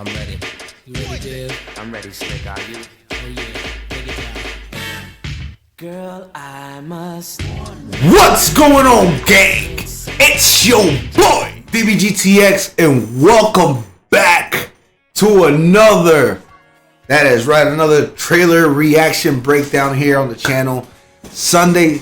I'm ready. You ready, Dave? I'm ready, Slick. Are you? Oh yeah, take it down. Girl, I must. What's going on, gang? It's your boy DBGTX, and welcome back to another trailer reaction breakdown here on the channel. Sunday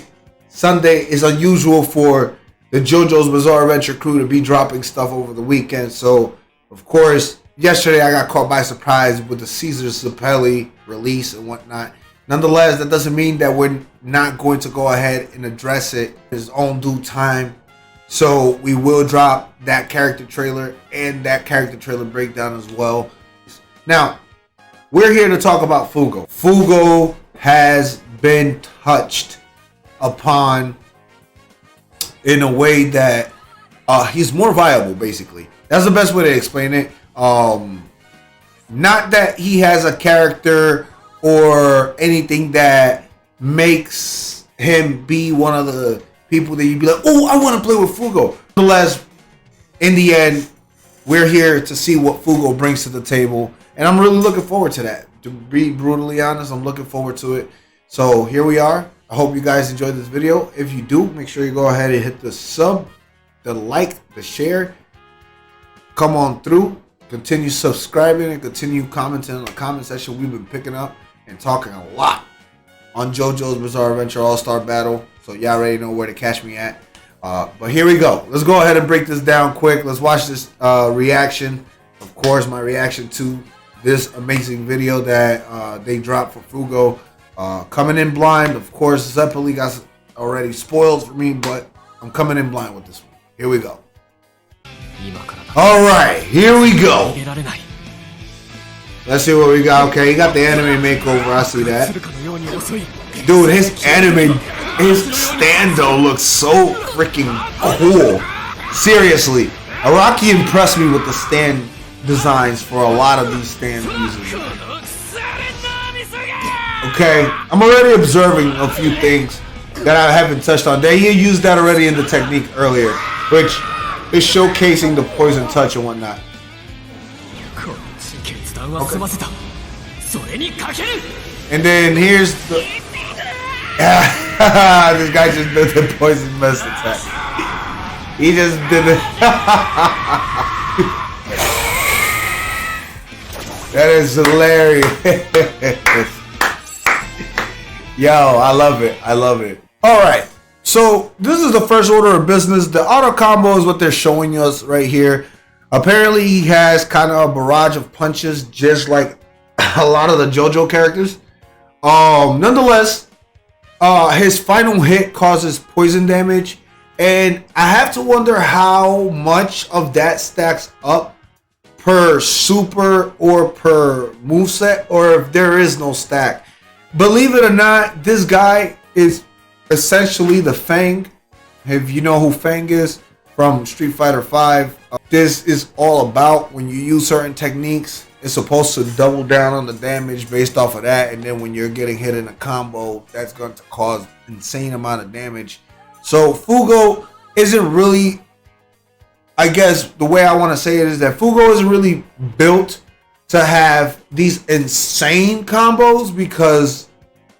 is unusual for the JoJo's Bizarre Adventure crew to be dropping stuff over the weekend. So, of course, yesterday I got caught by surprise with the Caesar Zappelli release and whatnot. Nonetheless, that doesn't mean that we're not going to go ahead and address it in its own due time. So we will drop that character trailer and that character trailer breakdown as well. Now, we're here to talk about Fugo. Fugo has been touched upon in a way that he's more viable, basically. That's the best way to explain it. Not that he has a character or anything that makes him be one of the people that you'd be like, oh, I want to play with Fugo. Nonetheless, in the end, we're here to see what Fugo brings to the table, and I'm really looking forward to that. To be brutally honest, I'm looking forward to it. So here we are. I hope you guys enjoyed this video. If you do, make sure you go ahead and hit the sub, the like, the share. Come on through. Continue subscribing and continue commenting in the comment section. We've been picking up and talking a lot on JoJo's Bizarre Adventure All-Star Battle. So y'all already know where to catch me at. But here we go. Let's go ahead and break this down quick. Let's watch this reaction. Of course, my reaction to this amazing video that they dropped for Fugo. Coming in blind. Of course, Zappelli got already spoiled for me, but I'm coming in blind with this one. Here we go. Alright, here we go. Let's see what we got. Okay, he got the anime makeover. I see that. Dude, his stand-though looks so freaking cool. Seriously, Araki impressed me with the stand designs for a lot of these stand pieces. Okay, I'm already observing a few things that I haven't touched on. They used that already in the technique earlier, which is showcasing the poison touch and whatnot. Okay. And then here's the this guy just did the poison mist attack. He just did it. That is hilarious. Yo, I love it. I love it. Alright. So this is the first order of business. The auto combo is what they're showing us right here. Apparently he has kind of a barrage of punches, just like a lot of the JoJo characters. Nonetheless, his final hit causes poison damage, and I have to wonder how much of that stacks up per super or per moveset, or if there is no stack. Believe it or not, this guy is essentially the Fang. If you know who Fang is from Street Fighter V, this is all about when you use certain techniques, it's supposed to double down on the damage based off of that, and then when you're getting hit in a combo, that's going to cause insane amount of damage. So Fugo isn't really, I guess the way I want to say it is that Fugo isn't really built to have these insane combos, because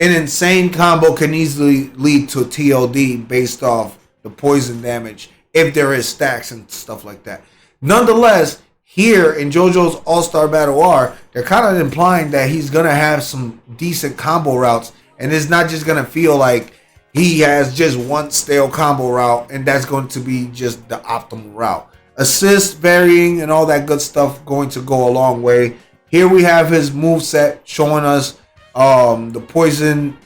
an insane combo can easily lead to a TLD based off the poison damage if there is stacks and stuff like that. Nonetheless, here in JoJo's All-Star Battle R, they're kind of implying that he's going to have some decent combo routes, and it's not just going to feel like he has just one stale combo route and that's going to be just the optimal route. Assist, varying, and all that good stuff going to go a long way. Here we have his moveset showing us the poison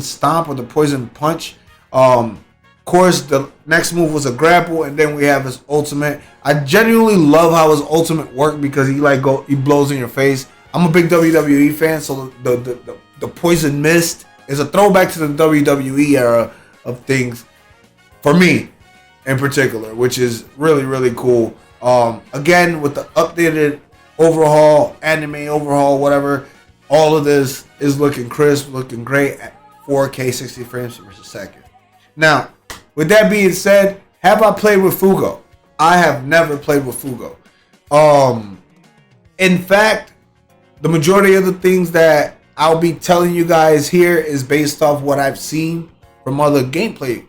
stomp or the poison punch. Of course, the next move was a grapple, and then we have his ultimate. I genuinely love how his ultimate worked, because he blows in your face. I'm a big WWE fan, so the poison mist is a throwback to the WWE era of things for me in particular, which is really, really cool. Again, with the updated overhaul, anime overhaul, whatever, all of this is looking crisp, looking great at 4K 60 frames per second. Now, with that being said, have I played with Fugo? I have never played with Fugo. In fact, the majority of the things that I'll be telling you guys here is based off what I've seen from other gameplay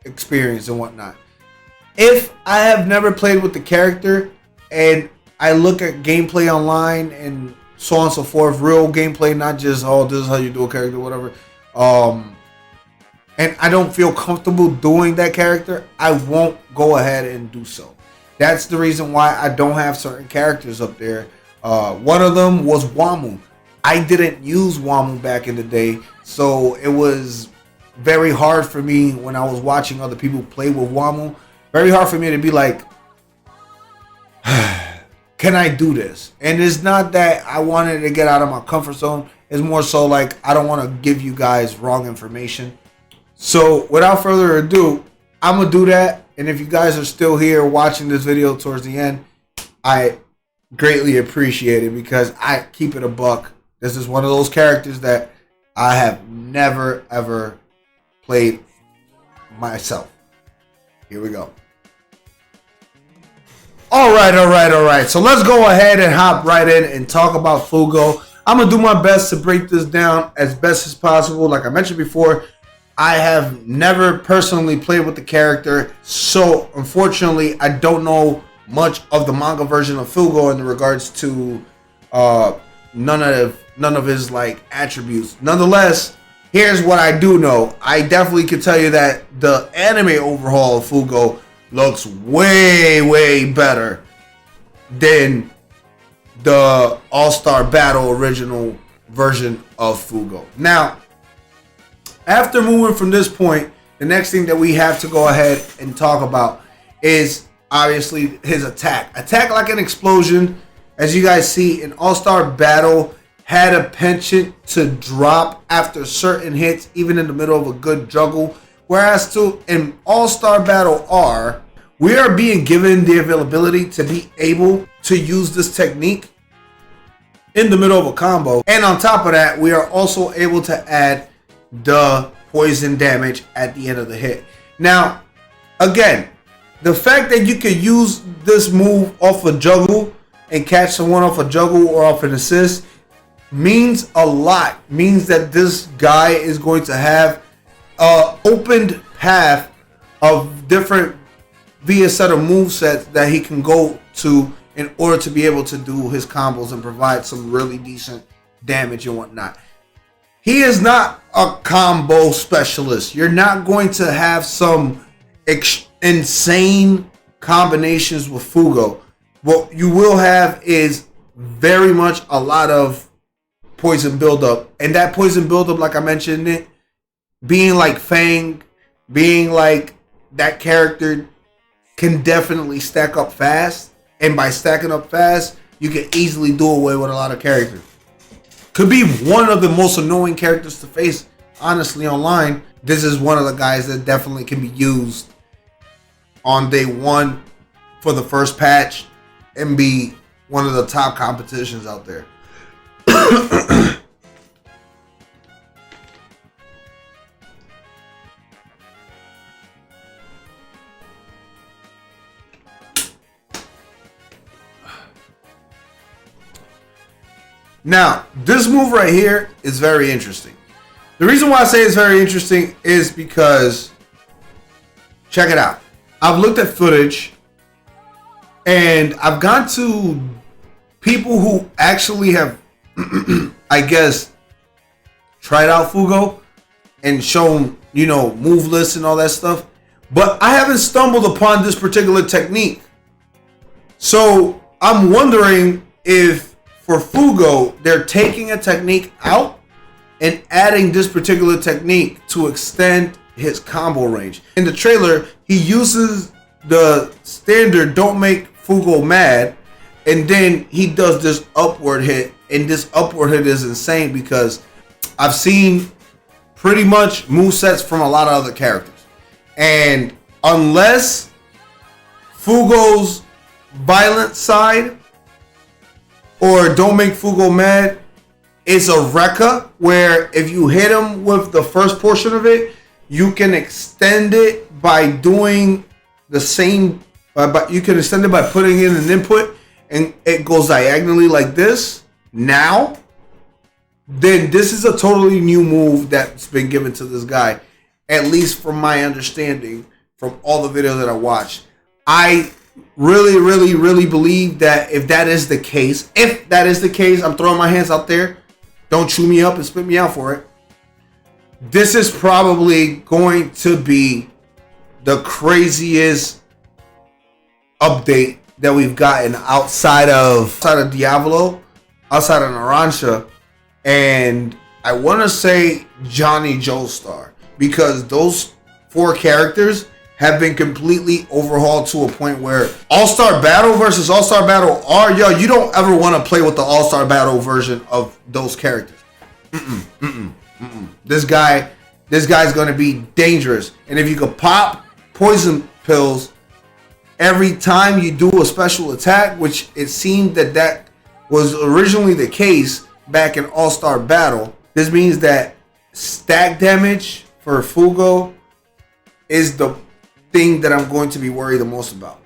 experience and whatnot. If I have never played with the character and I look at gameplay online and so on and so forth, real gameplay, not just, oh, this is how you do a character, whatever, and I don't feel comfortable doing that character, I won't go ahead and do so. That's the reason why I don't have certain characters up there. One of them was Wamu. I didn't use Wamu back in the day, so it was very hard for me when I was watching other people play with Wamu. Very hard for me to be like, can I do this? And it's not that I wanted to get out of my comfort zone. It's more so like I don't want to give you guys wrong information. So without further ado, I'm going to do that. And if you guys are still here watching this video towards the end, I greatly appreciate it because I keep it a buck. This is one of those characters that I have never, ever played myself. Here we go. All right. So let's go ahead and hop right in and talk about Fugo. I'm going to do my best to break this down as best as possible. Like I mentioned before, I have never personally played with the character, so unfortunately, I don't know much of the manga version of Fugo in regards to none of his like attributes. Nonetheless, here's what I do know. I definitely can tell you that the anime overhaul of Fugo looks way better than the All-Star Battle original version of Fugo. Now, after moving from this point, the next thing that we have to go ahead and talk about is obviously his attack. Attack like an explosion. As you guys see, an All-Star Battle had a penchant to drop after certain hits, even in the middle of a good juggle. Whereas to an All-Star Battle R, we are being given the availability to be able to use this technique in the middle of a combo. And on top of that, we are also able to add the poison damage at the end of the hit. Now, again, the fact that you can use this move off a juggle and catch someone off a juggle or off an assist means a lot. Means that this guy is going to have a opened path of different via set of movesets that he can go to in order to be able to do his combos and provide some really decent damage and whatnot. He is not a combo specialist. You're not going to have some insane combinations with Fugo. What you will have is very much a lot of poison buildup. And that poison buildup, like I mentioned it, being like Fang, being like that character can definitely stack up fast. And by stacking up fast, you can easily do away with a lot of characters. Could be one of the most annoying characters to face, honestly, online. This is one of the guys that definitely can be used on day one for the first patch and be one of the top competitions out there. Now, this move right here is very interesting. The reason why I say it's very interesting is because, check it out. I've looked at footage and I've gone to people who actually have, I guess, tried out Fugo and shown, you know, move lists and all that stuff. But I haven't stumbled upon this particular technique. So I'm wondering if for Fugo, they're taking a technique out and adding this particular technique to extend his combo range. In the trailer, he uses the standard "Don't Make Fugo Mad," and then he does this upward hit, and this upward hit is insane because I've seen pretty much movesets from a lot of other characters, and unless Fugo's violent side or "Don't Make Fugo Mad" is a Rekka, where if you hit him with the first portion of it, you can extend it by doing the same. But you can extend it by putting in an input, and it goes diagonally like this now, then this is a totally new move that's been given to this guy, at least from my understanding from all the videos that I watched. I really believe that if that is the case, I'm throwing my hands out there. Don't chew me up and spit me out for it. This is probably going to be the craziest update that we've gotten outside of Diablo, outside of Narancia, and I want to say Johnny Joestar, because those 4 characters have been completely overhauled to a point where All-Star Battle versus All-Star Battle R, you don't ever want to play with the All-Star Battle version of those characters. This guy's going to be dangerous. And if you could pop poison pills every time you do a special attack, which it seemed that was originally the case back in All-Star Battle, this means that stack damage for Fugo is the thing that I'm going to be worried the most about.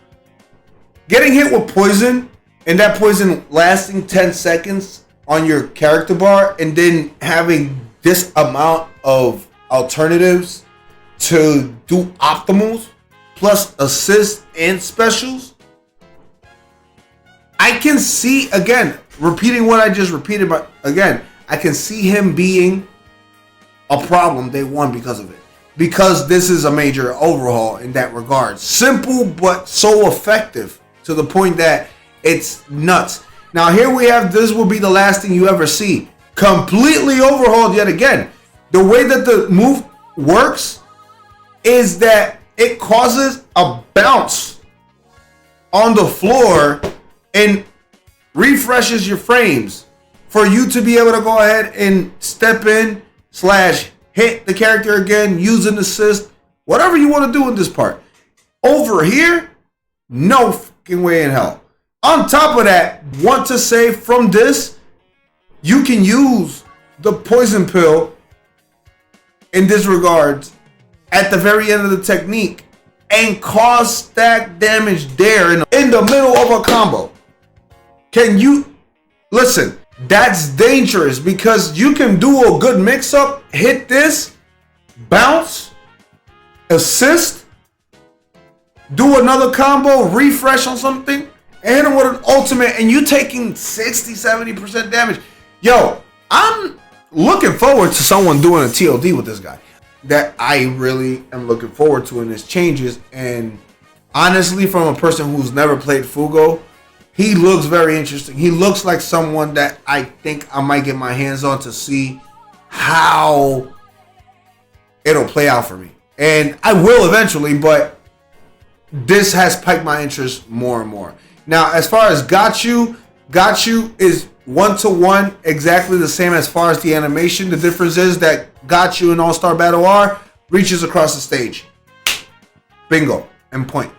Getting hit with poison, and that poison lasting 10 seconds on your character bar, and then having this amount of alternatives to do optimals plus assists and specials. I can see, again, repeating what I just repeated, but again, I can see him being a problem day one because of it. Because this is a major overhaul in that regard. Simple, but so effective to the point that it's nuts. Now here we have, this will be the last thing you ever see. Completely overhauled yet again. The way that the move works is that it causes a bounce on the floor and refreshes your frames for you to be able to go ahead and step in / hit the character again, use an assist, whatever you want to do in this part. Over here, no fucking way in hell. On top of that, want to say from this, you can use the poison pill in this regard at the very end of the technique and cause stack damage there in the middle of a combo. Can you listen? That's dangerous because you can do a good mix-up, hit this, bounce, assist, do another combo, refresh on something, and hit him with an ultimate, and you taking 60-70% damage. Yo, I'm looking forward to someone doing a TOD with this guy. That I really am looking forward to in his changes. And honestly, from a person who's never played Fugo, he looks very interesting. He looks like someone that I think I might get my hands on to see how it'll play out for me. And I will eventually, but this has piqued my interest more and more. Now, as far as Got You is 1-to-1 exactly the same as far as the animation. The difference is that Got You in All-Star Battle R reaches across the stage. Bingo and point.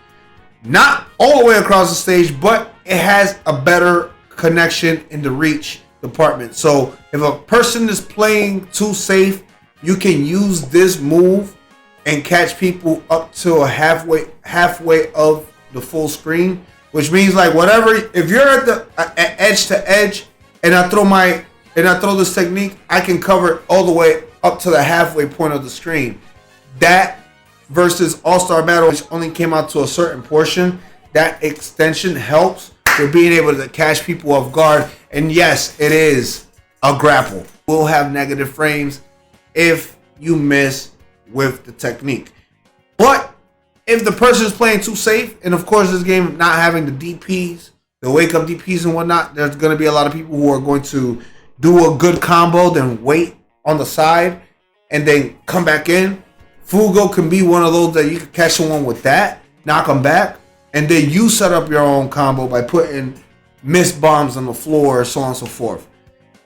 Not all the way across the stage, but it has a better connection in the reach department. So if a person is playing too safe, you can use this move and catch people up to a halfway of the full screen, which means like whatever, if you're at the edge to edge and I throw this technique, I can cover it all the way up to the halfway point of the screen. That versus All-Star Battle, which only came out to a certain portion, that extension helps with being able to catch people off guard. And yes, it is a grapple. We'll have negative frames if you miss with the technique. But if the person is playing too safe, and of course this game not having the DPs, the wake up DPs and whatnot, there's going to be a lot of people who are going to do a good combo, then wait on the side, and then come back in. Fugo can be one of those that you can catch someone with that, knock them back, and then you set up your own combo by putting mist bombs on the floor, so on and so forth.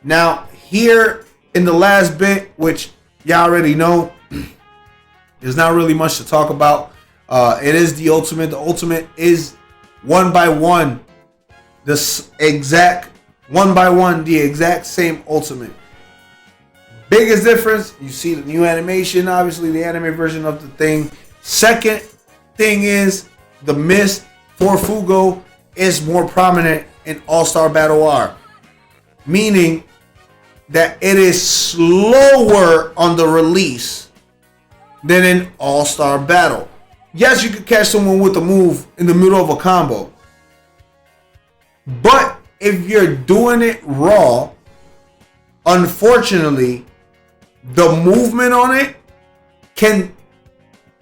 Now, here in the last bit, which y'all already know, there's not really much to talk about. It is the ultimate. The ultimate is 1x1. This exact 1x1, the exact same ultimate. Biggest difference, you see the new animation, obviously the anime version of the thing. Second thing is the mist for Fugo is more prominent in All-Star Battle R, meaning that it is slower on the release than in All-Star Battle. Yes, you could catch someone with a move in the middle of a combo, but if you're doing it raw, unfortunately, the movement on it can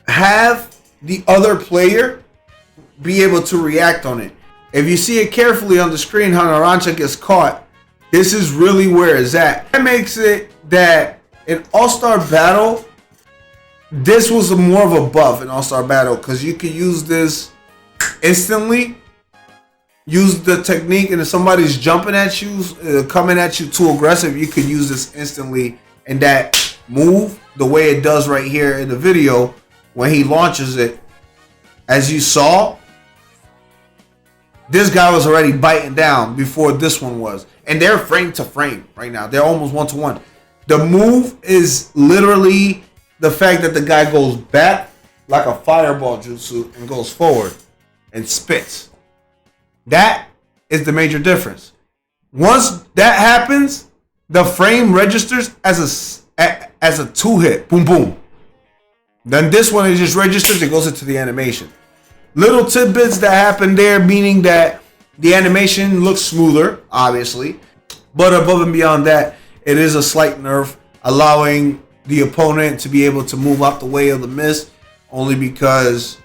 have the other player be able to react on it. If you see it carefully on the screen how Narancha gets caught, this is really where it's at. That makes it that in All-Star Battle, this was more of a buff in All-Star Battle because you could use this instantly. Use the technique, and if somebody's jumping at you, coming at you too aggressive, you could use this instantly. And that move, the way it does right here in the video, when he launches it, as you saw, this guy was already biting down before this one was. And they're frame to frame right now. They're almost 1-to-1. The move is literally the fact that the guy goes back like a fireball jutsu and goes forward and spits. That is the major difference. Once that happens, the frame registers as a 2-hit. Boom, boom. Then this one, it just registers. It goes into the animation. Little tidbits that happen there, meaning that the animation looks smoother, obviously. But above and beyond that, it is a slight nerf, allowing the opponent to be able to move out the way of the miss, only because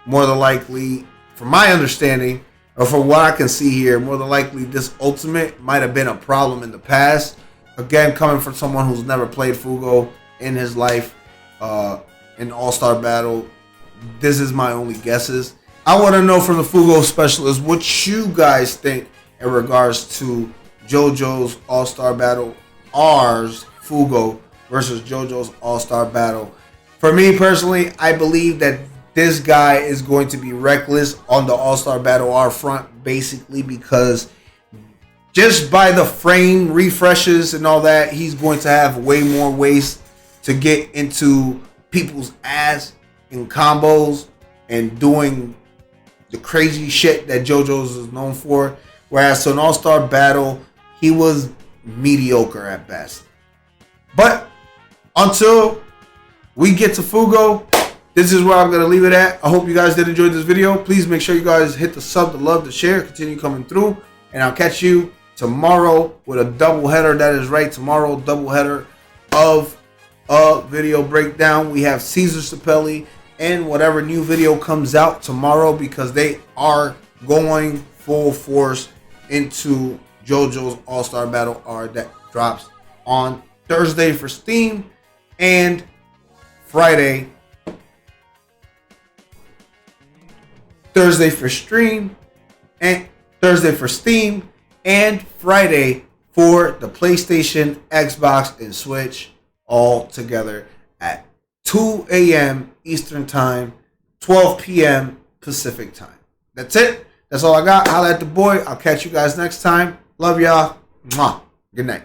more than likely, from my understanding, or from what I can see here, more than likely this ultimate might have been a problem in the past. Again, coming from someone who's never played Fugo in his life in All-Star Battle, this is my only guesses. I want to know from the Fugo specialist what you guys think in regards to JoJo's All-Star Battle R's Fugo versus JoJo's All-Star Battle. For me personally, I believe that this guy is going to be reckless on the All-Star Battle R front, basically because just by the frame refreshes and all that, he's going to have way more ways to get into people's ass in combos and doing the crazy shit that JoJo's is known for. Whereas in All-Star Battle, he was mediocre at best. But until we get to Fugo, this is where I'm going to leave it at. I hope you guys did enjoy this video. Please make sure you guys hit the sub, the love, the share. Continue coming through. And I'll catch you tomorrow with a double header. That is right. Tomorrow, double header of a video breakdown. We have Caesar Sapelli and whatever new video comes out tomorrow, because they are going full force into JoJo's All-Star Battle R that drops on Thursday for Steam and Friday. Thursday for stream and Thursday for Steam and Friday for the PlayStation, Xbox, and Switch, all together at 2 a.m. Eastern Time, 12 p.m. Pacific Time. That's it. That's all I got. Holla at the boy. I'll catch you guys next time. Love y'all. Mwah. Good night.